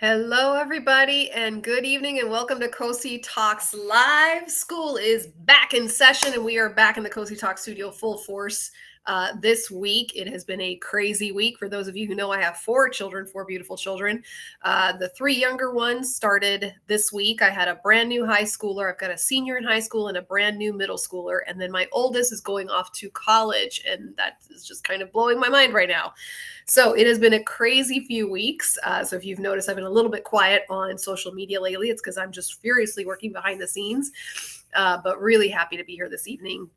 Hello, everybody, and good evening, and welcome to Cozy Talks Live. School is back in session, and we are back in the Cozy Talk studio full force this week. It has been a crazy week. For those of you who know, I have four children, four beautiful children. The three younger ones started this week. I had a brand new high schooler. I've got a senior in high school and a brand new middle schooler. And then my oldest is going off to college, and that is just kind of blowing my mind right now. So it has been a crazy few weeks. So if you've noticed, I've been a little bit quiet on social media lately. It's because I'm just furiously working behind the scenes, but really happy to be here this evening.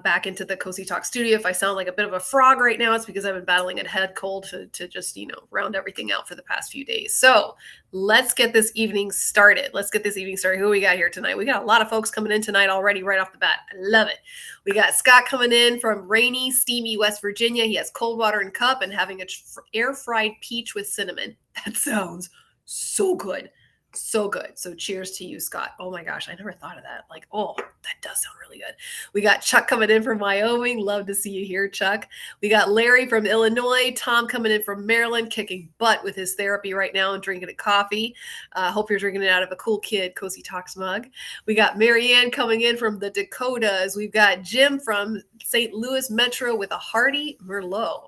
Back into the Cozy Talk studio. If I sound like a bit of a frog right now, it's because I've been battling a head cold to just, round everything out for the past few days. So let's get this evening started. Who we got here tonight? We got a lot of folks coming in tonight already right off the bat. I love it. We got Scott coming in from rainy, steamy West Virginia. He has cold water and cup and having an air fried peach with cinnamon. That sounds so good. So good. So cheers to you, Scott. Oh my gosh, I never thought of that. That does sound really good. We got Chuck coming in from Wyoming. Love to see you here, Chuck. We got Larry from Illinois. Tom coming in from Maryland, kicking butt with his therapy right now and drinking a coffee. Hope you're drinking it out of a Cool Kid Cozy Talks mug. We got Marianne coming in from the Dakotas. We've got Jim from St. Louis Metro with a hearty Merlot.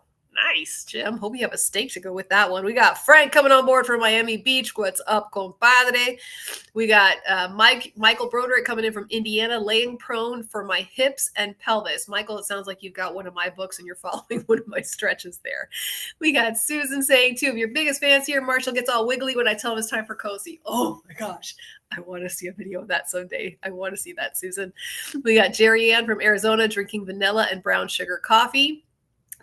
Nice, Jim. Hope you have a steak to go with that one. We got Frank coming on board from Miami Beach. What's up, compadre? We got Michael Broderick coming in from Indiana, laying prone for my hips and pelvis. Michael, it sounds like you've got one of my books and you're following one of my stretches there. We got Susan saying, two of your biggest fans here. Marshall gets all wiggly when I tell him it's time for Cozy. Oh my gosh. I want to see a video of that someday. I want to see that, Susan. We got Jerry Ann from Arizona drinking vanilla and brown sugar coffee.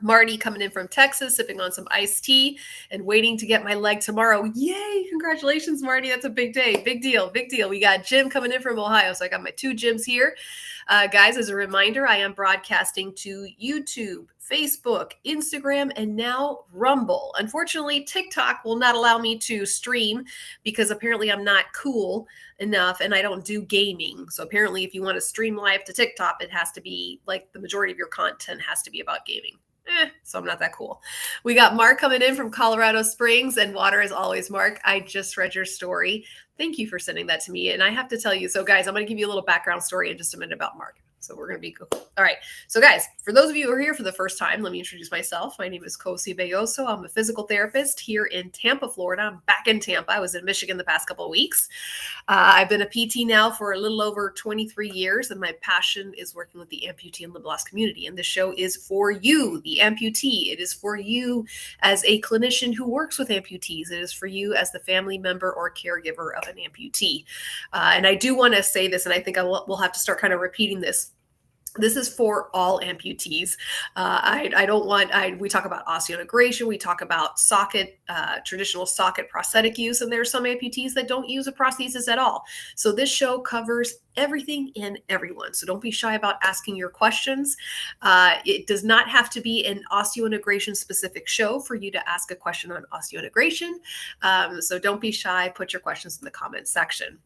Marty coming in from Texas, sipping on some iced tea and waiting to get my leg tomorrow. Yay. Congratulations, Marty. That's a big day. Big deal. We got Jim coming in from Ohio. So I got my two Jims here. Guys, as a reminder, I am broadcasting to YouTube, Facebook, Instagram, and now Rumble. Unfortunately, TikTok will not allow me to stream because apparently I'm not cool enough and I don't do gaming. So apparently if you want to stream live to TikTok, it has to be like the majority of your content has to be about gaming. So I'm not that cool. We got Mark coming in from Colorado Springs, and water is always Mark. I just read your story. Thank you for sending that to me. And I have to tell you, so guys, I'm going to give you a little background story in just a minute about Mark. So we're going to be cool. All right. So guys, for those of you who are here for the first time, let me introduce myself. My name is Cozy Belloso. I'm a physical therapist here in Tampa, Florida. I'm back in Tampa. I was in Michigan the past couple of weeks. I've been a PT now for a little over 23 years, and my passion is working with the amputee and limb loss community. And this show is for you, the amputee. It is for you as a clinician who works with amputees. It is for you as the family member or caregiver of an amputee. And I do want to say this, and I think we'll have to start kind of repeating this. This is for all amputees. We talk about osseointegration. We talk about traditional socket prosthetic use, and there are some amputees that don't use a prosthesis at all. So this show covers everything and everyone. So don't be shy about asking your questions. It does not have to be an osseointegration specific show for you to ask a question on osseointegration. So don't be shy. Put your questions in the comments section.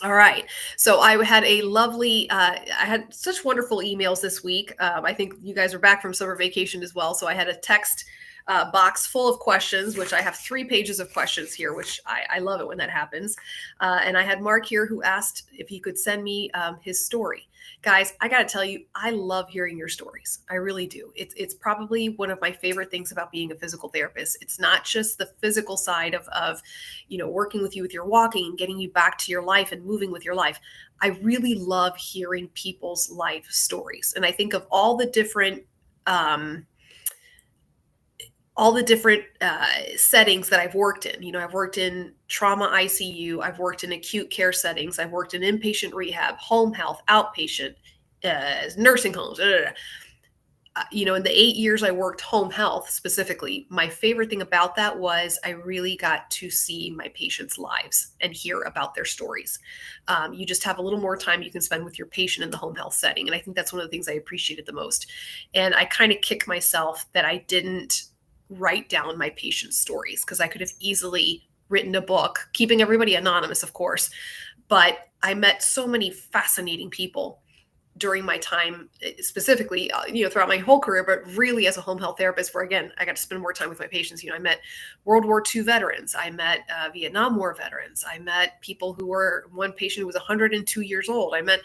All right. So I had I had such wonderful emails this week. I think you guys are back from summer vacation as well. So I had a text box full of questions, which I have 3 pages of questions here, which I love it when that happens. And I had Mark here who asked if he could send me his story. Guys, I got to tell you, I love hearing your stories. I really do. It's probably one of my favorite things about being a physical therapist. It's not just the physical side of working with you with your walking and getting you back to your life and moving with your life. I really love hearing people's life stories. And I think of all the different settings that I've worked in. I've worked in trauma ICU. I've worked in acute care settings. I've worked in inpatient rehab, home health, outpatient, nursing homes. In the 8 years I worked home health specifically, my favorite thing about that was I really got to see my patients' lives and hear about their stories. You just have a little more time you can spend with your patient in the home health setting. And I think that's one of the things I appreciated the most. And I kind of kick myself that I didn't write down my patients' stories, because I could have easily written a book, keeping everybody anonymous, of course. But I met so many fascinating people during my time, specifically, throughout my whole career, but really as a home health therapist, where again, I got to spend more time with my patients. I met World War II veterans. I met Vietnam War veterans. I met people who were, one patient who was 102 years old. I met,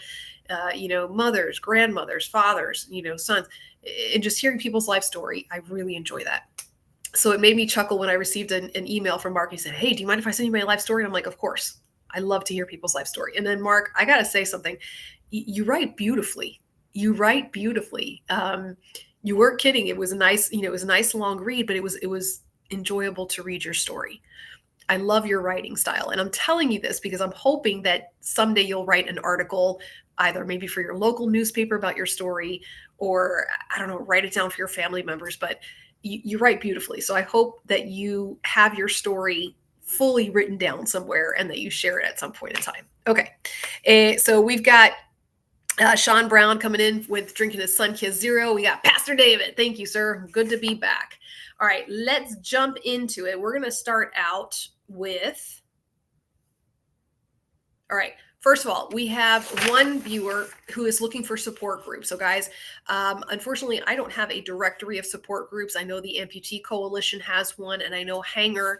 mothers, grandmothers, fathers, sons, and just hearing people's life story. I really enjoy that. So it made me chuckle when I received an email from Mark. He said, "Hey, do you mind if I send you my life story?" And I'm like, "Of course. I love to hear people's life story." And then Mark, I got to say something. You write beautifully. You write beautifully. You weren't kidding. It was a nice, it was a nice long read, but it was enjoyable to read your story. I love your writing style. And I'm telling you this because I'm hoping that someday you'll write an article, either maybe for your local newspaper about your story, or I don't know, write it down for your family members, but you write beautifully. So I hope that you have your story fully written down somewhere and that you share it at some point in time. Okay. So we've got Sean Brown coming in with drinking his Sunkist Zero. We got Pastor David. Thank you, sir. Good to be back. All right, let's jump into it. We're going to start out with, all right, first of all, we have one viewer who is looking for support groups. So guys, unfortunately, I don't have a directory of support groups. I know the Amputee Coalition has one, and I know Hanger,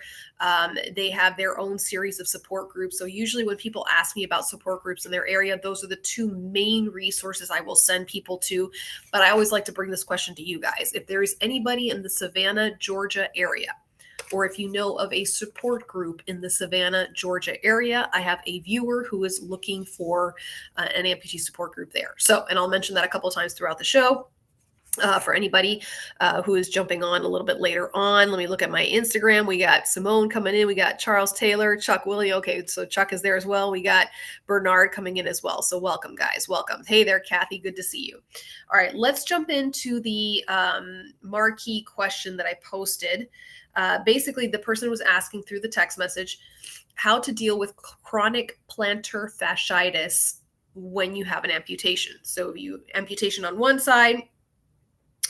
they have their own series of support groups. So usually when people ask me about support groups in their area, those are the two main resources I will send people to. But I always like to bring this question to you guys. If there is anybody in the Savannah, Georgia area, or if you know of a support group in the Savannah, Georgia area, I have a viewer who is looking for an amputee support group there. So, and I'll mention that a couple of times throughout the show. For anybody who is jumping on a little bit later on, let me look at my Instagram. We got Simone coming in. We got Charles Taylor, Chuck Willie. Okay, so Chuck is there as well. We got Bernard coming in as well. So welcome, guys. Welcome. Hey there, Kathy. Good to see you. All right, let's jump into the marquee question that I posted. Basically, the person was asking through the text message how to deal with chronic plantar fasciitis when you have an amputation. So you amputation on one side,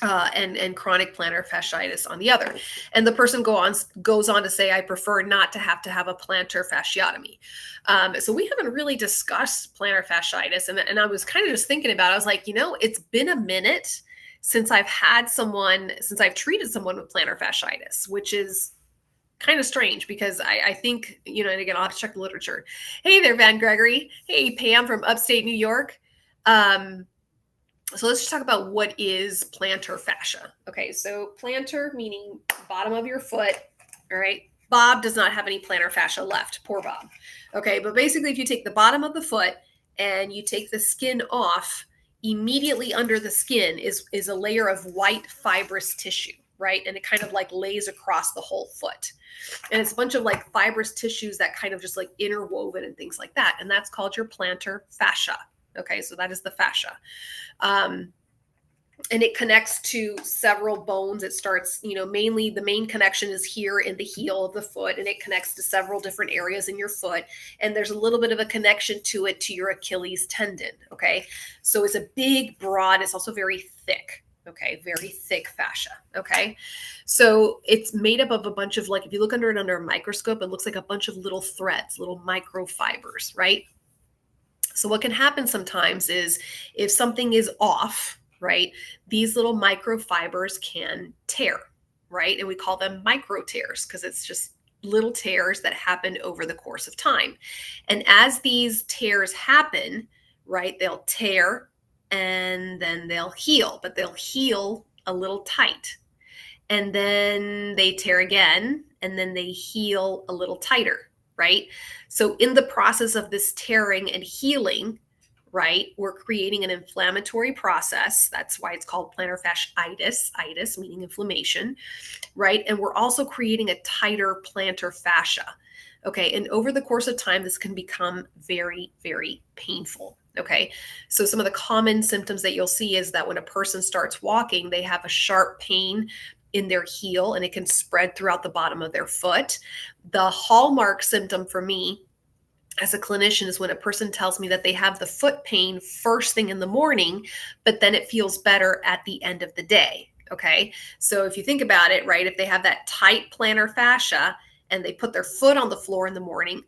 and chronic plantar fasciitis on the other. And the person goes on to say, I prefer not to have a plantar fasciotomy. So we haven't really discussed plantar fasciitis. And I was kind of just thinking about it. I was like, it's been a minute since I've treated someone with plantar fasciitis, which is kind of strange because I think, and again, I'll have to check the literature. Hey there, Van Gregory. Hey, Pam from upstate New York. So let's just talk about what is plantar fascia. Okay, so plantar meaning bottom of your foot, all right? Bob does not have any plantar fascia left, poor Bob. Okay, but basically if you take the bottom of the foot and you take the skin off, immediately under the skin is a layer of white fibrous tissue, right? And it kind of like lays across the whole foot. And it's a bunch of like fibrous tissues that kind of just like interwoven and things like that. And that's called your plantar fascia. Okay, so that is the fascia. And it connects to several bones. It starts, mainly the main connection is here in the heel of the foot, and it connects to several different areas in your foot. And there's a little bit of a connection to it to your Achilles tendon. Okay, so it's a big, broad, it's also very thick. Okay, very thick fascia. Okay, so it's made up of a bunch of, like, if you look under a microscope, it looks like a bunch of little threads, little microfibers, right? So what can happen sometimes is if something is off, right, these little microfibers can tear, right? And we call them micro tears because it's just little tears that happen over the course of time. And as these tears happen, right, they'll tear and then they'll heal, but they'll heal a little tight. And then they tear again, and then they heal a little tighter. Right? So in the process of this tearing and healing, right, we're creating an inflammatory process. That's why it's called plantar fasciitis, itis meaning inflammation, right? And we're also creating a tighter plantar fascia. Okay, and over the course of time, this can become very, very painful. Okay, so some of the common symptoms that you'll see is that when a person starts walking, they have a sharp pain in their heel, and it can spread throughout the bottom of their foot. The hallmark symptom for me as a clinician is when a person tells me that they have the foot pain first thing in the morning, but then it feels better at the end of the day. Okay, so if you think about it, right, if they have that tight plantar fascia and they put their foot on the floor in the morning,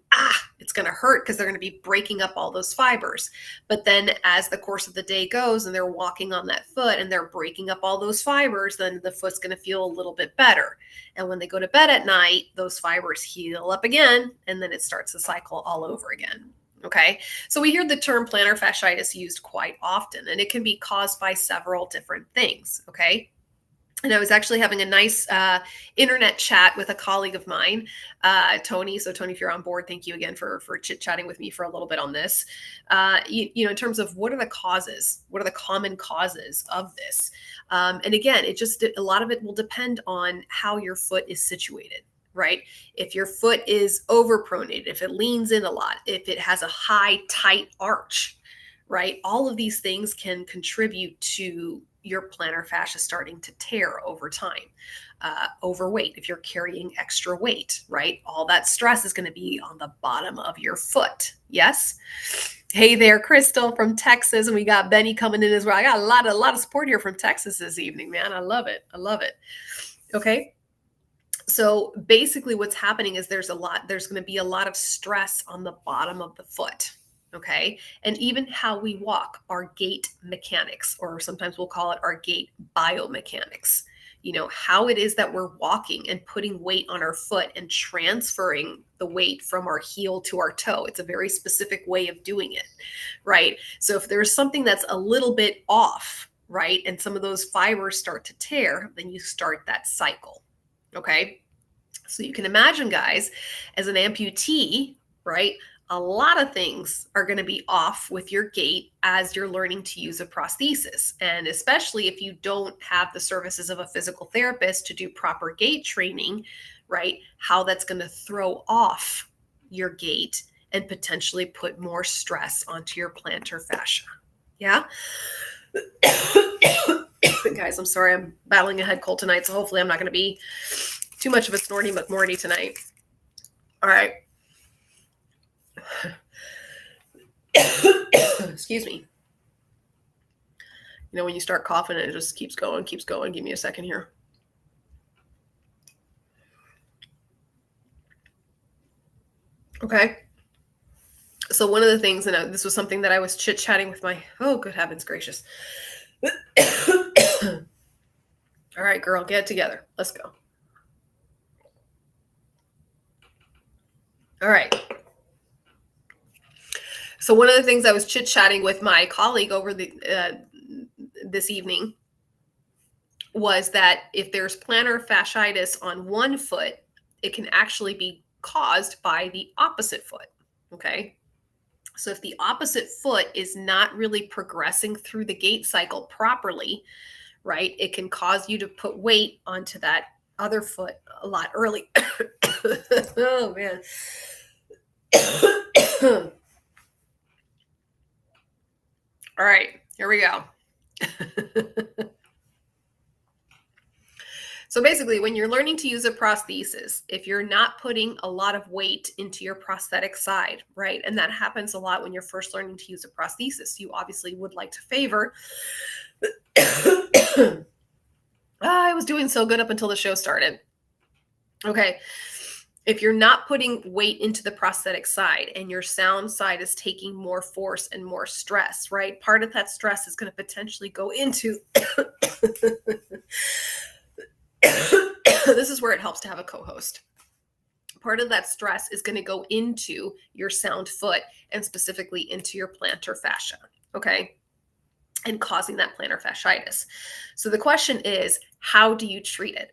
It's going to hurt because they're going to be breaking up all those fibers. But then as the course of the day goes and they're walking on that foot and they're breaking up all those fibers, then the foot's going to feel a little bit better. And when they go to bed at night, those fibers heal up again, and then it starts the cycle all over again. Okay, so we hear the term plantar fasciitis used quite often, and it can be caused by several different things. Okay. And I was actually having a nice internet chat with a colleague of mine, Tony. So Tony, if you're on board, thank you again for chit-chatting with me for a little bit on this. You know, in terms of what are the causes, what are the common causes of this? And again, a lot of it will depend on how your foot is situated, right? If your foot is overpronated, if it leans in a lot, if it has a high, tight arch, right? All of these things can contribute to your plantar fascia starting to tear over time. Overweight, if you're carrying extra weight, right? All that stress is going to be on the bottom of your foot. Yes. Hey there, Crystal from Texas, and we got Benny coming in as well. I got a lot of support here from Texas this evening, man. I love it. I love it. Okay. So basically what's happening is there's going to be a lot of stress on the bottom of the foot. Okay. And even how we walk, our gait mechanics, or sometimes we'll call it our gait biomechanics, you know, how it is that we're walking and putting weight on our foot and transferring the weight from our heel to our toe. It's a very specific way of doing it, right? So if there's something that's a little bit off, right, and some of those fibers start to tear, then you start that cycle. Okay. So you can imagine, guys, as an amputee, right, a lot of things are going to be off with your gait as you're learning to use a prosthesis. And especially if you don't have the services of a physical therapist to do proper gait training, right, how that's going to throw off your gait and potentially put more stress onto your plantar fascia. Yeah. Guys, I'm sorry, I'm battling a head cold tonight, so hopefully I'm not going to be too much of a snorty McMorty tonight. All right. Excuse me. You know, when you start coughing, it just keeps going. Give me a second here. Okay. So one of the things, and this was something that I was chit-chatting with oh, good heavens gracious. All right, girl, get it together. Let's go. All right. So one of the things I was chit-chatting with my colleague over this evening was that if there's plantar fasciitis on one foot, it can actually be caused by the opposite foot. Okay. So if the opposite foot is not really progressing through the gait cycle properly, right, it can cause you to put weight onto that other foot a lot early. Oh, man. All right, here we go. So basically, when you're learning to use a prosthesis, if you're not putting a lot of weight into your prosthetic side, right, and that happens a lot when you're first learning to use a prosthesis, you obviously would like to favor. I was doing so good up until the show started. Okay. If you're not putting weight into the prosthetic side and your sound side is taking more force and more stress, right? Part of that stress is going to potentially go into this is where it helps to have a co-host. Part of that stress is going to go into your sound foot and specifically into your plantar fascia, okay? And causing that plantar fasciitis. So the question is, how do you treat it?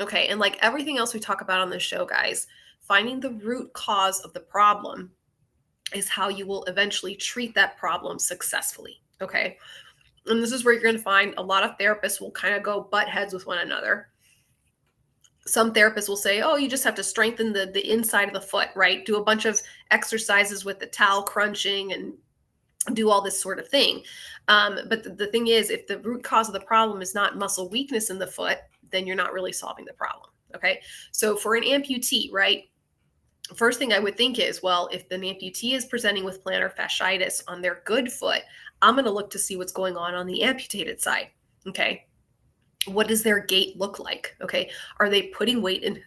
Okay, and like everything else we talk about on this show, guys, finding the root cause of the problem is how you will eventually treat that problem successfully, okay? And this is where you're going to find a lot of therapists will kind of go butt heads with one another. Some therapists will say, oh, you just have to strengthen the inside of the foot, right? Do a bunch of exercises with the towel crunching and do all this sort of thing. But the thing is, if the root cause of the problem is not muscle weakness in the foot, then you're not really solving the problem. Okay. So for an amputee, right? First thing I would think is, well, if an amputee is presenting with plantar fasciitis on their good foot, I'm going to look to see what's going on the amputated side. Okay. What does their gait look like? Okay. Are they putting weight in?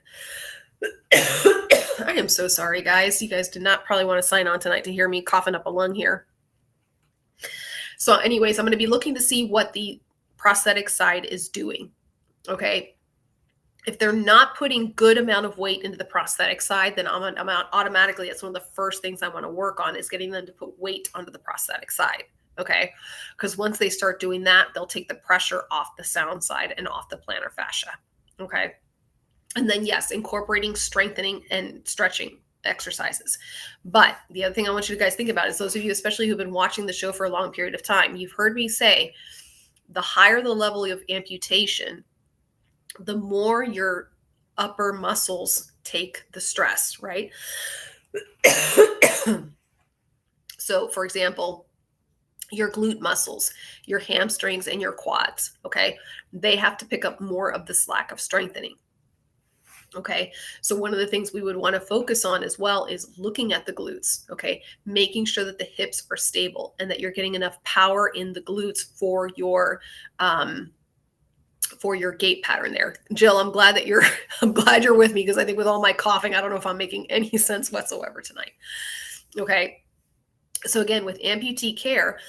I am so sorry, guys. You guys did not probably want to sign on tonight to hear me coughing up a lung here. So anyways, I'm going to be looking to see what the prosthetic side is doing. Okay. If they're not putting good amount of weight into the prosthetic side, then I'm automatically, that's one of the first things I want to work on is getting them to put weight onto the prosthetic side. Okay. Because once they start doing that, they'll take the pressure off the sound side and off the plantar fascia. Okay. And then, yes, incorporating strengthening and stretching exercises. But the other thing I want you guys to think about is those of you, especially who've been watching the show for a long period of time, you've heard me say the higher the level of amputation, the more your upper muscles take the stress, right? So, for example, your glute muscles, your hamstrings, and your quads, okay, they have to pick up more of the slack of strengthening. Okay. So one of the things we would want to focus on as well is looking at the glutes. Okay. Making sure that the hips are stable and that you're getting enough power in the glutes for your gait pattern there. Jill, I'm glad you're with me, because I think with all my coughing, I don't know if I'm making any sense whatsoever tonight. Okay. So again, with amputee care,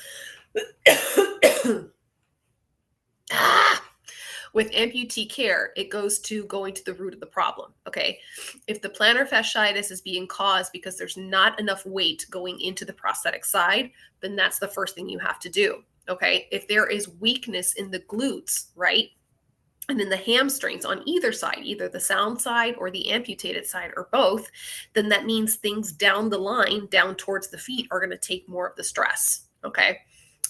with amputee care, it goes to going to the root of the problem, okay? If the plantar fasciitis is being caused because there's not enough weight going into the prosthetic side, then that's the first thing you have to do, okay? If there is weakness in the glutes, right, and in the hamstrings on either side, either the sound side or the amputated side or both, then that means things down the line, down towards the feet, are going to take more of the stress, okay?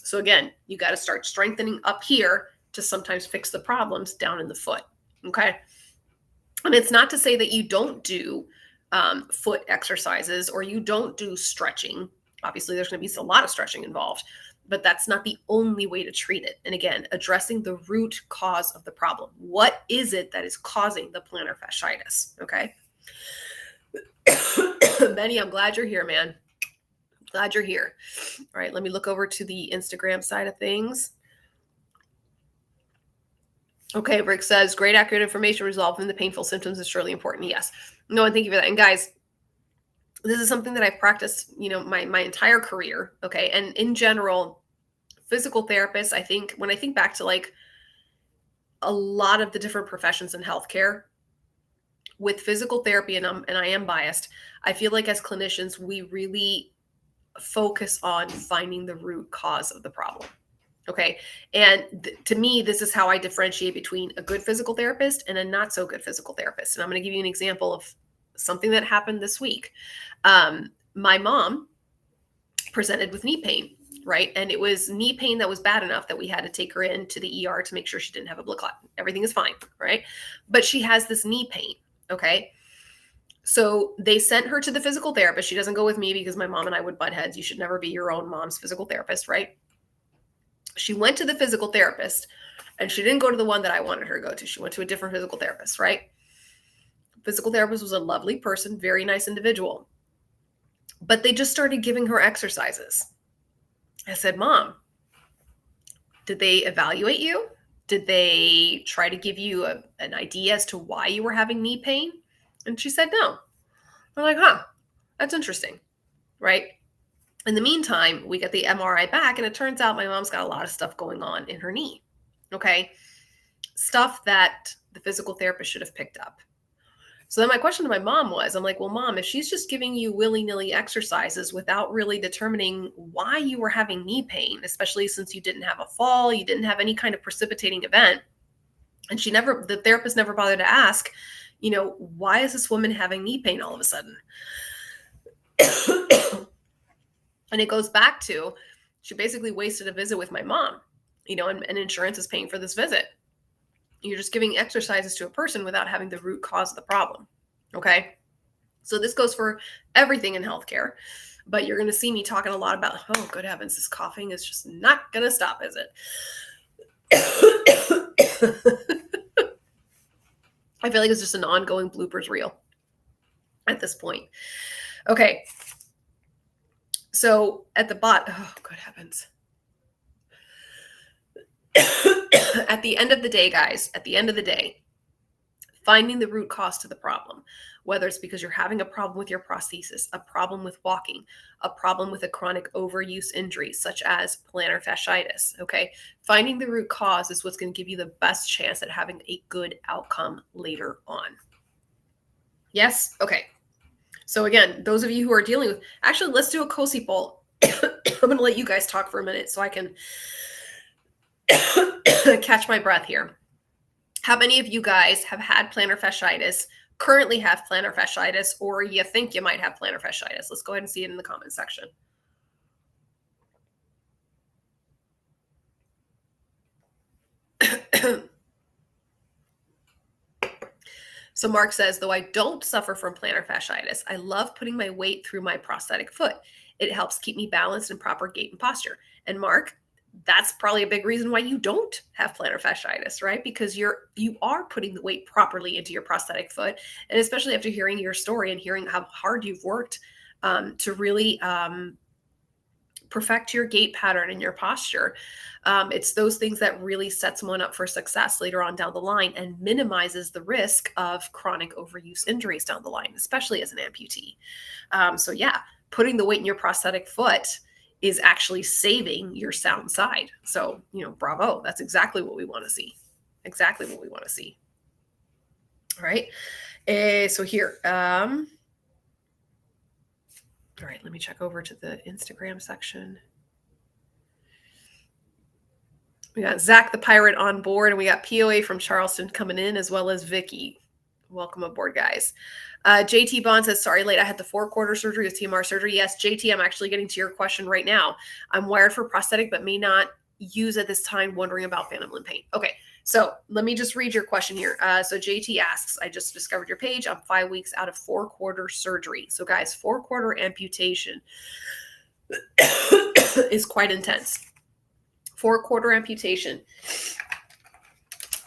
So again, you got to start strengthening up here to sometimes fix the problems down in the foot. Okay. And it's not to say that you don't do foot exercises or you don't do stretching. Obviously, there's going to be a lot of stretching involved, but that's not the only way to treat it. And again, addressing the root cause of the problem. What is it that is causing the plantar fasciitis? Okay. Benny, I'm glad you're here, man. Glad you're here. All right. Let me look over to the Instagram side of things. Okay, Rick says, great accurate information resolving the painful symptoms is surely important. Yes. No, and thank you for that. And guys, this is something that I've practiced, my entire career. Okay. And in general, physical therapists, I think when I think back to like a lot of the different professions in healthcare, with physical therapy, and I am biased, I feel like as clinicians, we really focus on finding the root cause of the problem. Okay. And to me, this is how I differentiate between a good physical therapist and a not so good physical therapist. And I'm going to give you an example of something that happened this week. My mom presented with knee pain, right? And it was knee pain that was bad enough that we had to take her into the ER to make sure she didn't have a blood clot. Everything is fine, right? But she has this knee pain. Okay. So they sent her to the physical therapist. She doesn't go with me because my mom and I would butt heads. You should never be your own mom's physical therapist, right? She went to the physical therapist and she didn't go to the one that I wanted her to go to. She went to a different physical therapist, right? Physical therapist was a lovely person, very nice individual. But they just started giving her exercises. I said, Mom, did they evaluate you? Did they try to give you an idea as to why you were having knee pain? And she said, no. I'm like, that's interesting, right? In the meantime, we get the MRI back and it turns out my mom's got a lot of stuff going on in her knee. Okay. Stuff that the physical therapist should have picked up. So then my question to my mom was, I'm like, well, Mom, if she's just giving you willy-nilly exercises without really determining why you were having knee pain, especially since you didn't have a fall, you didn't have any kind of precipitating event. And the therapist never bothered to ask, why is this woman having knee pain all of a sudden? And it goes back to, she basically wasted a visit with my mom, and insurance is paying for this visit. You're just giving exercises to a person without having the root cause of the problem. Okay. So this goes for everything in healthcare, but you're going to see me talking a lot about, oh, good heavens, this coughing is just not going to stop, is it? I feel like it's just an ongoing bloopers reel at this point. Okay. So at the bottom, oh, good heavens. At the end of the day, guys, Finding the root cause to the problem, whether it's because you're having a problem with your prosthesis, a problem with walking, a problem with a chronic overuse injury, such as plantar fasciitis. Okay. Finding the root cause is what's going to give you the best chance at having a good outcome later on. Yes? Okay. So again, those of you who are dealing with, actually, let's do a COSI poll. I'm going to let you guys talk for a minute so I can catch my breath here. How many of you guys have had plantar fasciitis, currently have plantar fasciitis, or you think you might have plantar fasciitis? Let's go ahead and see it in the comment section. So Mark says, though I don't suffer from plantar fasciitis, I love putting my weight through my prosthetic foot. It helps keep me balanced in proper gait and posture. And Mark, that's probably a big reason why you don't have plantar fasciitis, right? Because you are putting the weight properly into your prosthetic foot. And especially after hearing your story and hearing how hard you've worked to really perfect your gait pattern and your posture. It's those things that really set someone up for success later on down the line and minimizes the risk of chronic overuse injuries down the line, especially as an amputee. So yeah, putting the weight in your prosthetic foot is actually saving your sound side. So, bravo. That's exactly what we want to see. Exactly what we want to see. All right. So here, all right, let me check over to the Instagram section. We got Zach the Pirate on board, and we got POA from Charleston coming in, as well as Vicky. Welcome aboard, guys. JT Bond says, sorry, late. I had the 4-quarter surgery with TMR surgery. Yes, JT, I'm actually getting to your question right now. I'm wired for prosthetic, but may not use at this time, wondering about phantom limb pain. Okay, so let me just read your question here. So JT asks, I just discovered your page. I'm 5 weeks out of 4-quarter surgery. So guys, 4-quarter amputation is quite intense. 4-quarter amputation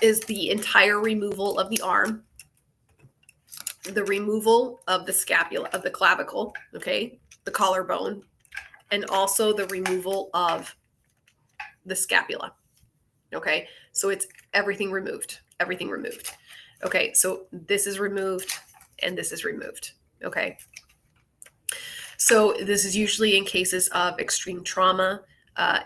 is the entire removal of the arm, the removal of the scapula, of the clavicle, okay, the collarbone, and also the removal of the scapula. Okay, so it's everything removed, Okay, so this is removed and this is removed. Okay, so this is usually in cases of extreme trauma,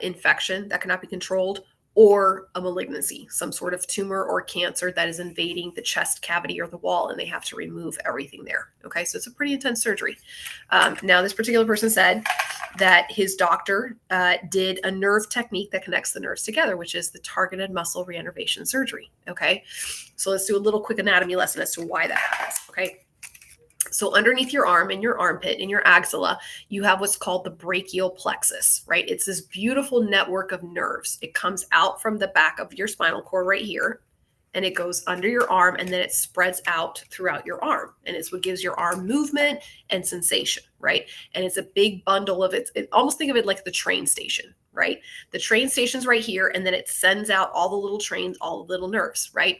infection that cannot be controlled, or a malignancy, some sort of tumor or cancer that is invading the chest cavity or the wall, and they have to remove everything there. Okay, so it's a pretty intense surgery. Now, this particular person said that his doctor did a nerve technique that connects the nerves together, which is the targeted muscle reinnervation surgery. Okay, so let's do a little quick anatomy lesson as to why that happens. Okay. So underneath your arm, in your armpit, in your axilla, you have what's called the brachial plexus, right? It's this beautiful network of nerves. It comes out from the back of your spinal cord right here, and it goes under your arm, and then it spreads out throughout your arm. And it's what gives your arm movement and sensation, right? And it's a big bundle of it. Almost think of it like the train station, right? The train station's right here, and then it sends out all the little trains, all the little nerves, right?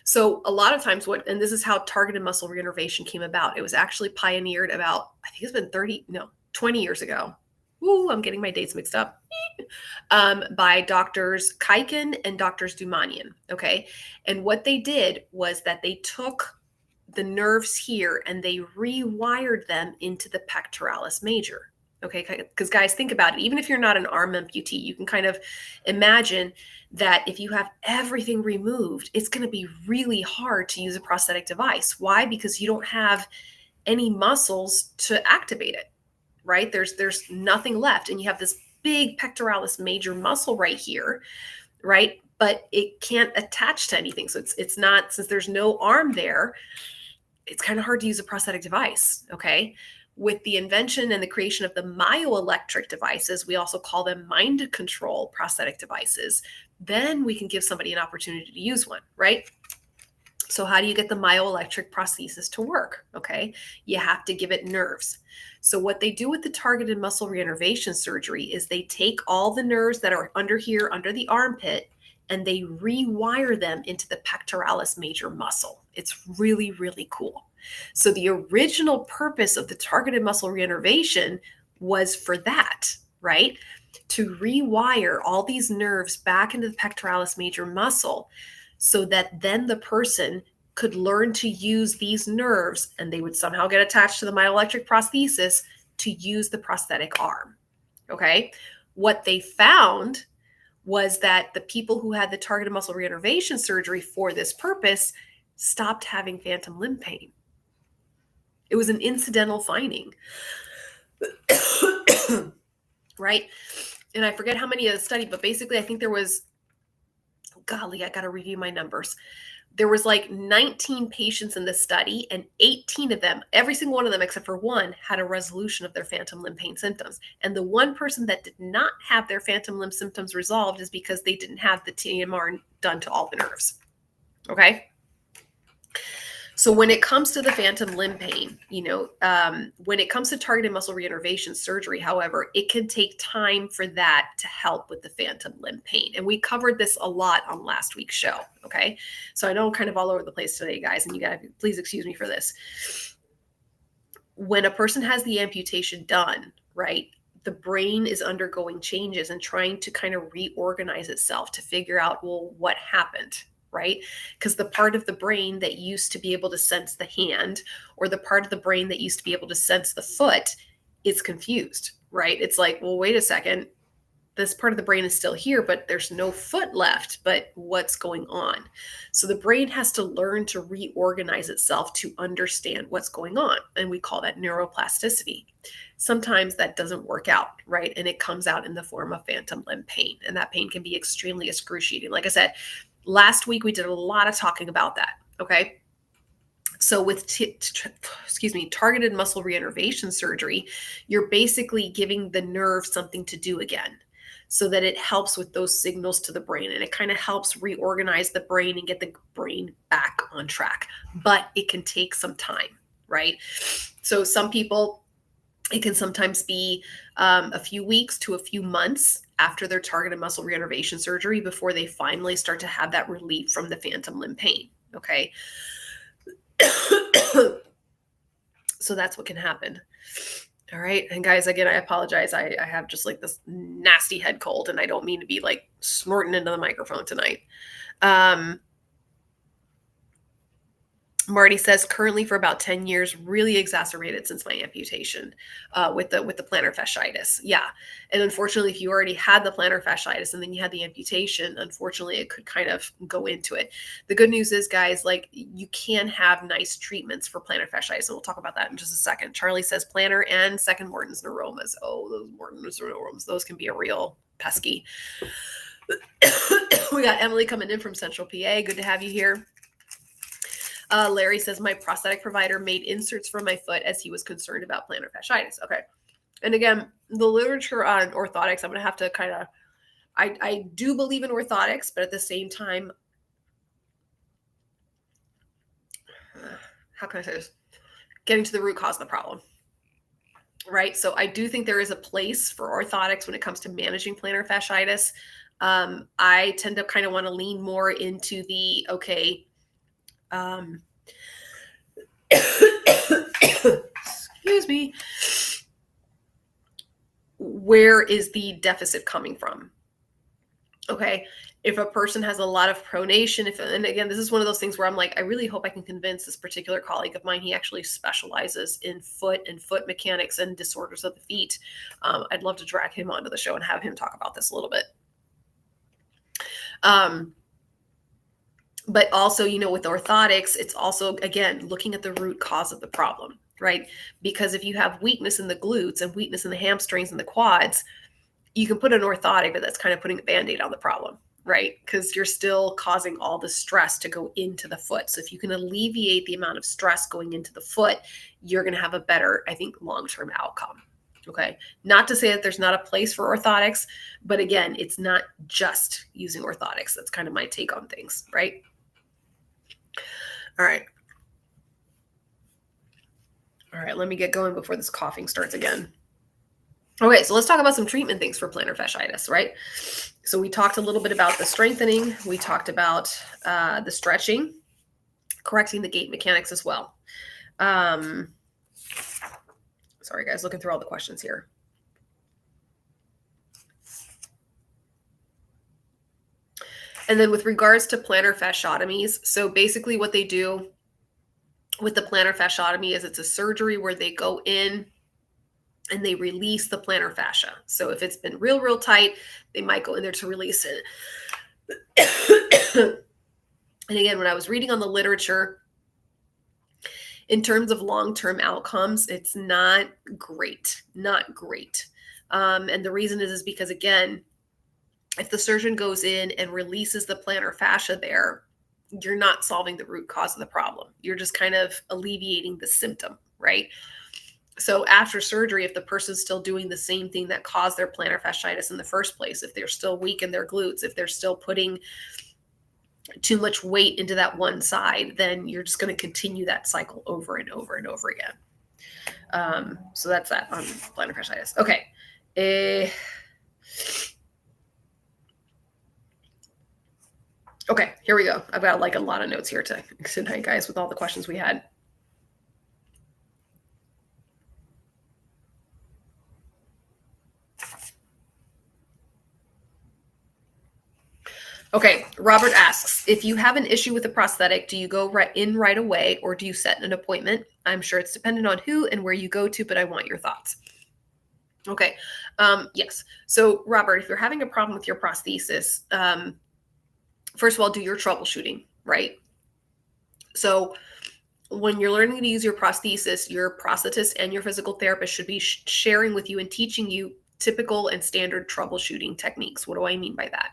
So a lot of times and this is how targeted muscle reinnervation came about. It was actually pioneered about, I think it's been 20 years ago. Ooh, I'm getting my dates mixed up. By doctors Kaiken and doctors Dumanian. Okay. And what they did was that they took the nerves here and they rewired them into the pectoralis major. Okay, because guys, think about it. Even if you're not an arm amputee, you can kind of imagine that if you have everything removed, it's going to be really hard to use a prosthetic device. Why? Because you don't have any muscles to activate it, right? There's nothing left, and you have this big pectoralis major muscle right here, right? But it can't attach to anything. So it's not, since there's no arm there, it's kind of hard to use a prosthetic device, okay? With the invention and the creation of the myoelectric devices, we also call them mind control prosthetic devices, then we can give somebody an opportunity to use one, right? So how do you get the myoelectric prosthesis to work? Okay, you have to give it nerves. So what they do with the targeted muscle reinnervation surgery is they take all the nerves that are under here, under the armpit, and they rewire them into the pectoralis major muscle. It's really, really cool. So the original purpose of the targeted muscle reinnervation was for that, right? To rewire all these nerves back into the pectoralis major muscle so that then the person could learn to use these nerves, and they would somehow get attached to the myoelectric prosthesis to use the prosthetic arm. Okay. What they found was that the people who had the targeted muscle reinnervation surgery for this purpose stopped having phantom limb pain. It was an incidental finding. Right? And I forget how many of the study, but basically I think there was, golly, I got to review my numbers. There was like 19 patients in the study, and 18 of them, every single one of them except for one, had a resolution of their phantom limb pain symptoms. And the one person that did not have their phantom limb symptoms resolved is because they didn't have the TMR done to all the nerves. Okay. So when it comes to the phantom limb pain, when it comes to targeted muscle reinnervation surgery, however, it can take time for that to help with the phantom limb pain. And we covered this a lot on last week's show. Okay. So I know I'm kind of all over the place today, guys, and you gotta please excuse me for this. When a person has the amputation done, right, the brain is undergoing changes and trying to kind of reorganize itself to figure out, well, what happened? Right? Because the part of the brain that used to be able to sense the hand, or the part of the brain that used to be able to sense the foot, is confused, right? It's like, well, wait a second. This part of the brain is still here, but there's no foot left. But what's going on? So the brain has to learn to reorganize itself to understand what's going on. And we call that neuroplasticity. Sometimes that doesn't work out, right? And it comes out in the form of phantom limb pain. And that pain can be extremely excruciating. Like I said, last week, we did a lot of talking about that, okay? So with, targeted muscle reinnervation surgery, you're basically giving the nerve something to do again so that it helps with those signals to the brain, and it kind of helps reorganize the brain and get the brain back on track. But it can take some time, right? So some people, it can sometimes be a few weeks to a few months after their targeted muscle reinnervation surgery before they finally start to have that relief from the phantom limb pain. Okay. So that's what can happen. All right. And guys, again, I apologize. I have just like this nasty head cold, and I don't mean to be like snorting into the microphone tonight. Marty says currently for about 10 years, really exacerbated since my amputation with the plantar fasciitis. Yeah. And unfortunately, if you already had the plantar fasciitis and then you had the amputation, unfortunately, it could kind of go into it. The good news is, guys, like, you can have nice treatments for plantar fasciitis. And we'll talk about that in just a second. Charlie says plantar and second Morton's neuromas. Oh, those Morton's neuromas, those can be a real pesky. We got Emily coming in from Central PA. Good to have you here. Larry says, my prosthetic provider made inserts for my foot as he was concerned about plantar fasciitis. Okay. And again, the literature on orthotics, I'm going to have to kind of, I do believe in orthotics, but at the same time, how can I say this? Getting to the root cause of the problem, right? So I do think there is a place for orthotics when it comes to managing plantar fasciitis. I tend to kind of want to lean more into the, okay, excuse me, where is the deficit coming from? Okay. If a person has a lot of pronation, and again, this is one of those things where I'm like, I really hope I can convince this particular colleague of mine. He actually specializes in foot and foot mechanics and disorders of the feet. I'd love to drag him onto the show and have him talk about this a little bit. But also, with orthotics, it's also, again, looking at the root cause of the problem, right? Because if you have weakness in the glutes and weakness in the hamstrings and the quads, you can put an orthotic, but that's kind of putting a Band-Aid on the problem, right? Because you're still causing all the stress to go into the foot. So if you can alleviate the amount of stress going into the foot, you're going to have a better, I think, long-term outcome. Okay. Not to say that there's not a place for orthotics, but again, it's not just using orthotics. That's kind of my take on things, right? All right. All right. Let me get going before this coughing starts again. Okay, so let's talk about some treatment things for plantar fasciitis, right? So we talked a little bit about the strengthening. We talked about the stretching, correcting the gait mechanics as well. Sorry, guys, looking through all the questions here. And then with regards to plantar fasciotomies, so basically what they do with the plantar fasciotomy is it's a surgery where they go in and they release the plantar fascia. So if it's been real tight, they might go in there to release it. And again, when I was reading on the literature, in terms of long-term outcomes, it's not great, and the reason is because, again, if the surgeon goes in and releases the plantar fascia there, you're not solving the root cause of the problem. You're just kind of alleviating the symptom, right? So after surgery, if the person's still doing the same thing that caused their plantar fasciitis in the first place, if they're still weak in their glutes, if they're still putting too much weight into that one side, then you're just going to continue that cycle over and over and over again. So that's that on plantar fasciitis. Okay. Okay, here we go. I've got like a lot of notes here tonight, guys, with all the questions we had. Okay, Robert asks, if you have an issue with a prosthetic, do you go right away or do you set an appointment? I'm sure it's dependent on who and where you go to, but I want your thoughts. Okay, yes. So Robert, if you're having a problem with your prosthesis, first of all, do your troubleshooting, right? So when you're learning to use your prosthesis, your prosthetist and your physical therapist should be sharing with you and teaching you typical and standard troubleshooting techniques. What do I mean by that?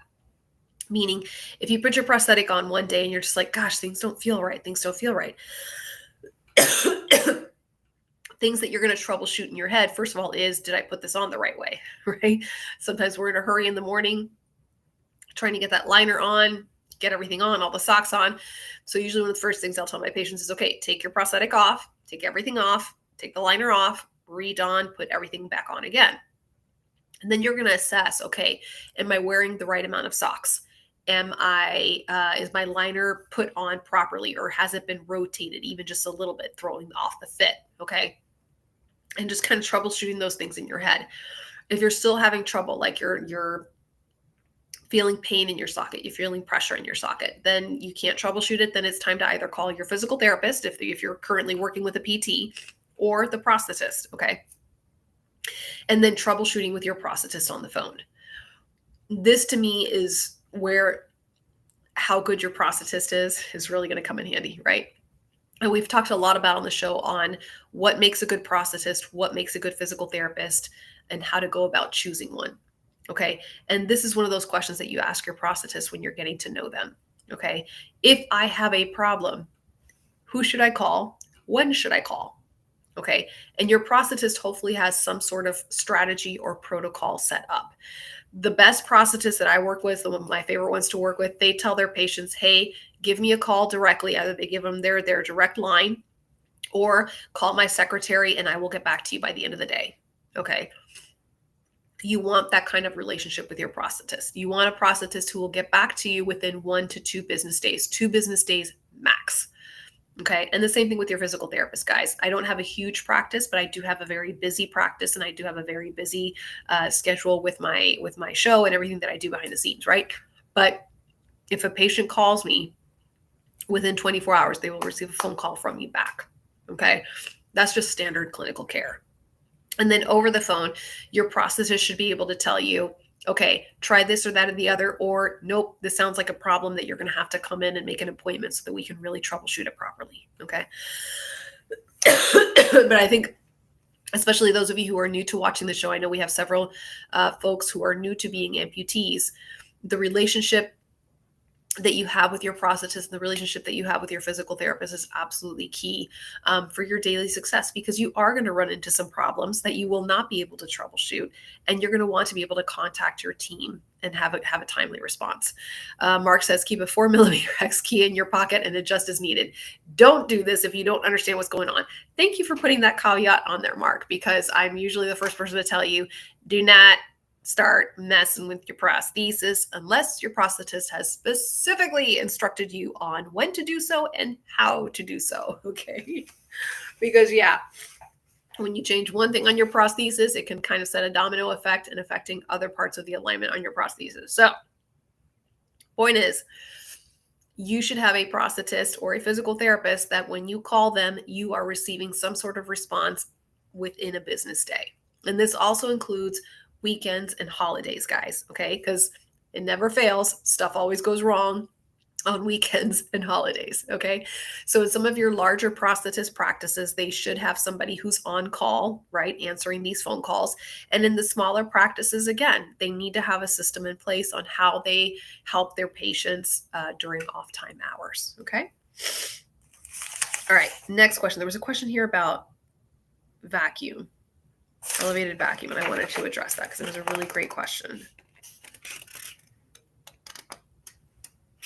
Meaning, if you put your prosthetic on one day and you're just like, gosh, things don't feel right. Things that you're going to troubleshoot in your head, first of all, is, did I put this on the right way? Right? Sometimes we're in a hurry in the morning, trying to get that liner on, get everything on, all the socks on. So usually one of the first things I'll tell my patients is, okay, take your prosthetic off, take everything off, take the liner off, re-don, put everything back on again. And then you're going to assess, okay, am I wearing the right amount of socks? Is my liner put on properly, or has it been rotated even just a little bit, throwing off the fit? Okay. And just kind of troubleshooting those things in your head. If you're still having trouble, like you're feeling pain in your socket, you're feeling pressure in your socket, then you can't troubleshoot it. Then it's time to either call your physical therapist if you're currently working with a PT, or the prosthetist. Okay. And then troubleshooting with your prosthetist on the phone. This to me is where how good your prosthetist is really going to come in handy, right? And we've talked a lot about on the show on what makes a good prosthetist, what makes a good physical therapist, and how to go about choosing one. Okay. And this is one of those questions that you ask your prosthetist when you're getting to know them. Okay. If I have a problem, who should I call? When should I call? Okay. And your prosthetist hopefully has some sort of strategy or protocol set up. The best prosthetists that I work with, some of my favorite ones to work with, they tell their patients, hey, give me a call directly. Either they give them their direct line, or call my secretary and I will get back to you by the end of the day. Okay. You want that kind of relationship with your prosthetist. You want a prosthetist who will get back to you within 1 to 2 business days, 2 business days max. Okay. And the same thing with your physical therapist, guys. I don't have a huge practice, but I do have a very busy practice, and I do have a very busy schedule with my show and everything that I do behind the scenes, right? But if a patient calls me within 24 hours, they will receive a phone call from me back. Okay. That's just standard clinical care. And then over the phone, your prosthetist should be able to tell you, okay, try this or that or the other, or nope, this sounds like a problem that you're going to have to come in and make an appointment so that we can really troubleshoot it properly. Okay. But I think, especially those of you who are new to watching the show, I know we have several folks who are new to being amputees. The relationship that you have with your prosthetist and the relationship that you have with your physical therapist is absolutely key for your daily success, because you are going to run into some problems that you will not be able to troubleshoot, and you're going to want to be able to contact your team and have a timely response. Mark says, keep a 4mm X key in your pocket and adjust as needed. Don't do this if you don't understand what's going on. Thank you for putting that caveat on there, Mark, because I'm usually the first person to tell you, do not start messing with your prosthesis unless your prosthetist has specifically instructed you on when to do so and how to do so. Okay. Because when you change one thing on your prosthesis, it can kind of set a domino effect and affecting other parts of the alignment on your prosthesis. So Point is, you should have a prosthetist or a physical therapist that when you call them, you are receiving some sort of response within a business day. And this also includes weekends and holidays, guys, okay? Because it never fails. Stuff always goes wrong on weekends and holidays, okay? So in some of your larger prosthetist practices, they should have somebody who's on call, right, answering these phone calls. And in the smaller practices, again, they need to have a system in place on how they help their patients during off-time hours, okay? All right, next question. There was a question here about vacuum, elevated vacuum, and I wanted to address that because it was a really great question.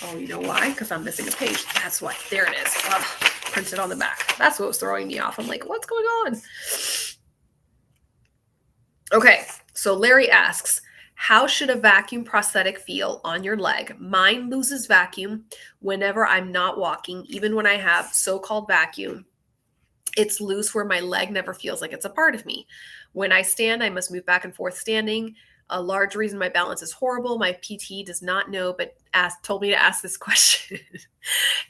Oh, you know why? Because I'm missing a page. That's why. There it is. Ugh, printed on the back. That's what was throwing me off. I'm like, what's going on? Okay, so Larry asks, how should a vacuum prosthetic feel on your leg? Mine loses vacuum whenever I'm not walking, even when I have so-called vacuum. It's loose where my leg never feels like it's a part of me. When I stand, I must move back and forth standing. A large reason my balance is horrible. My PT does not know, but told me to ask this question.